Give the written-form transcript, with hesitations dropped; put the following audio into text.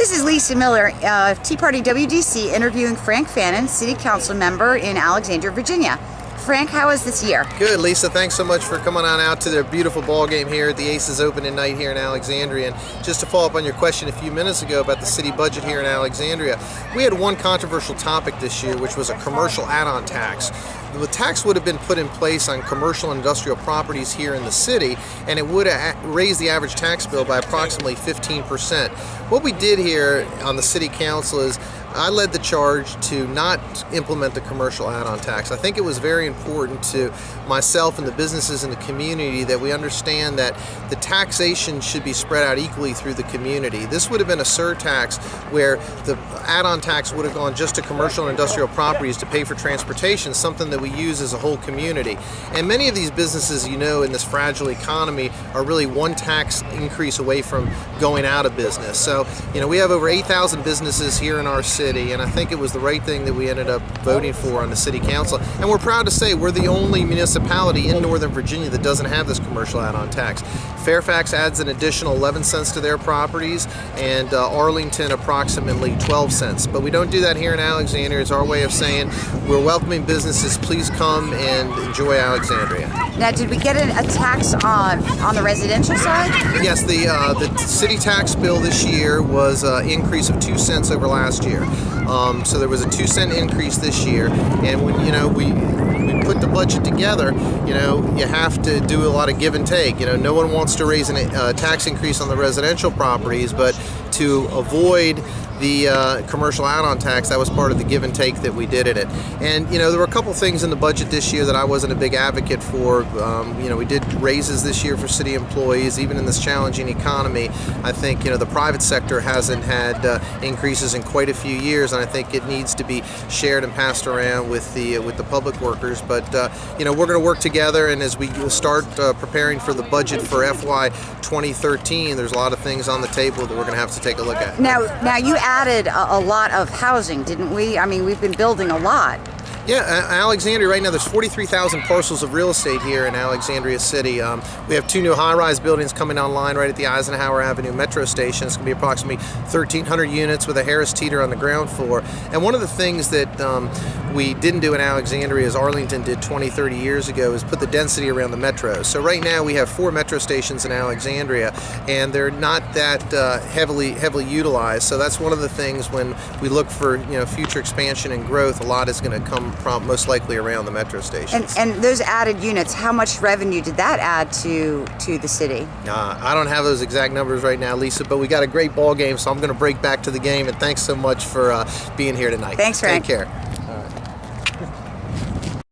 This is Lisa Miller, Tea Party WDC, interviewing Frank Fannon, City Council member in Alexandria, Virginia. Frank, how was this year? Good, Lisa. Thanks so much for coming on out to the beautiful ball game here at the Aces opening night here in Alexandria. And just to follow up on your question a few minutes ago about the city budget here in Alexandria, we had one controversial topic this year, which was a commercial add-on tax. The tax would have been put in place on commercial and industrial properties here in the city, and it would have raised the average tax bill by approximately 15%. What we did here on the city council is I led the charge to not implement the commercial add-on tax. I think it was very important to myself and the businesses in the community that we understand that the taxation should be spread out equally through the community. This would have been a surtax where the add-on tax would have gone just to commercial and industrial properties to pay for transportation, something that we use as a whole community. And many of these businesses, you know, in this fragile economy are really one tax increase away from going out of business. So, you know, we have over 8,000 businesses here in our city, and I think it was the right thing that we ended up voting for on the city council. And we're proud to say we're the only municipality in Northern Virginia that doesn't have this commercial add-on tax. Fairfax adds an additional 11 cents to their properties, and Arlington approximately 12 cents. But we don't do that here in Alexandria. It's our way of saying we're welcoming businesses. Please come and enjoy Alexandria. Now, did we get a tax on the residential side? Yes, the city tax bill this year was an increase of 2 cents over last year. So there was a 2 cent increase this year, and when we put the budget together, you have to do a lot of give and take. No one wants to raise a tax increase on the residential properties, but to avoid the commercial add-on tax, that was part of the give and take that we did in it. And there were a couple things in the budget this year that I wasn't a big advocate for. We did raises this year for city employees, even in this challenging economy. I think the private sector hasn't had increases in quite a few years, and I think it needs to be shared and passed around with the public workers. But we're going to work together, and as we start preparing for the budget for FY 2013, there's a lot of things on the table that we're going to have to take a look at. Now you added a lot of housing, didn't we? I mean, we've been building a lot. Yeah, Alexandria, right now there's 43,000 parcels of real estate here in Alexandria City. We have 2 new high-rise buildings coming online right at the Eisenhower Avenue Metro Station. It's going to be approximately 1,300 units with a Harris Teeter on the ground floor. And one of the things that we didn't do in Alexandria, as Arlington did 20, 30 years ago, is put the density around the metro. So right now we have 4 metro stations in Alexandria, and they're not that heavily utilized. So that's one of the things when we look for future expansion and growth, a lot is going to come most likely around the metro stations. And those added units, how much revenue did that add to the city? I don't have those exact numbers right now, Lisa, but we got a great ball game, so I'm going to break back to the game, and thanks so much for being here tonight. Thanks, Frank. Take care.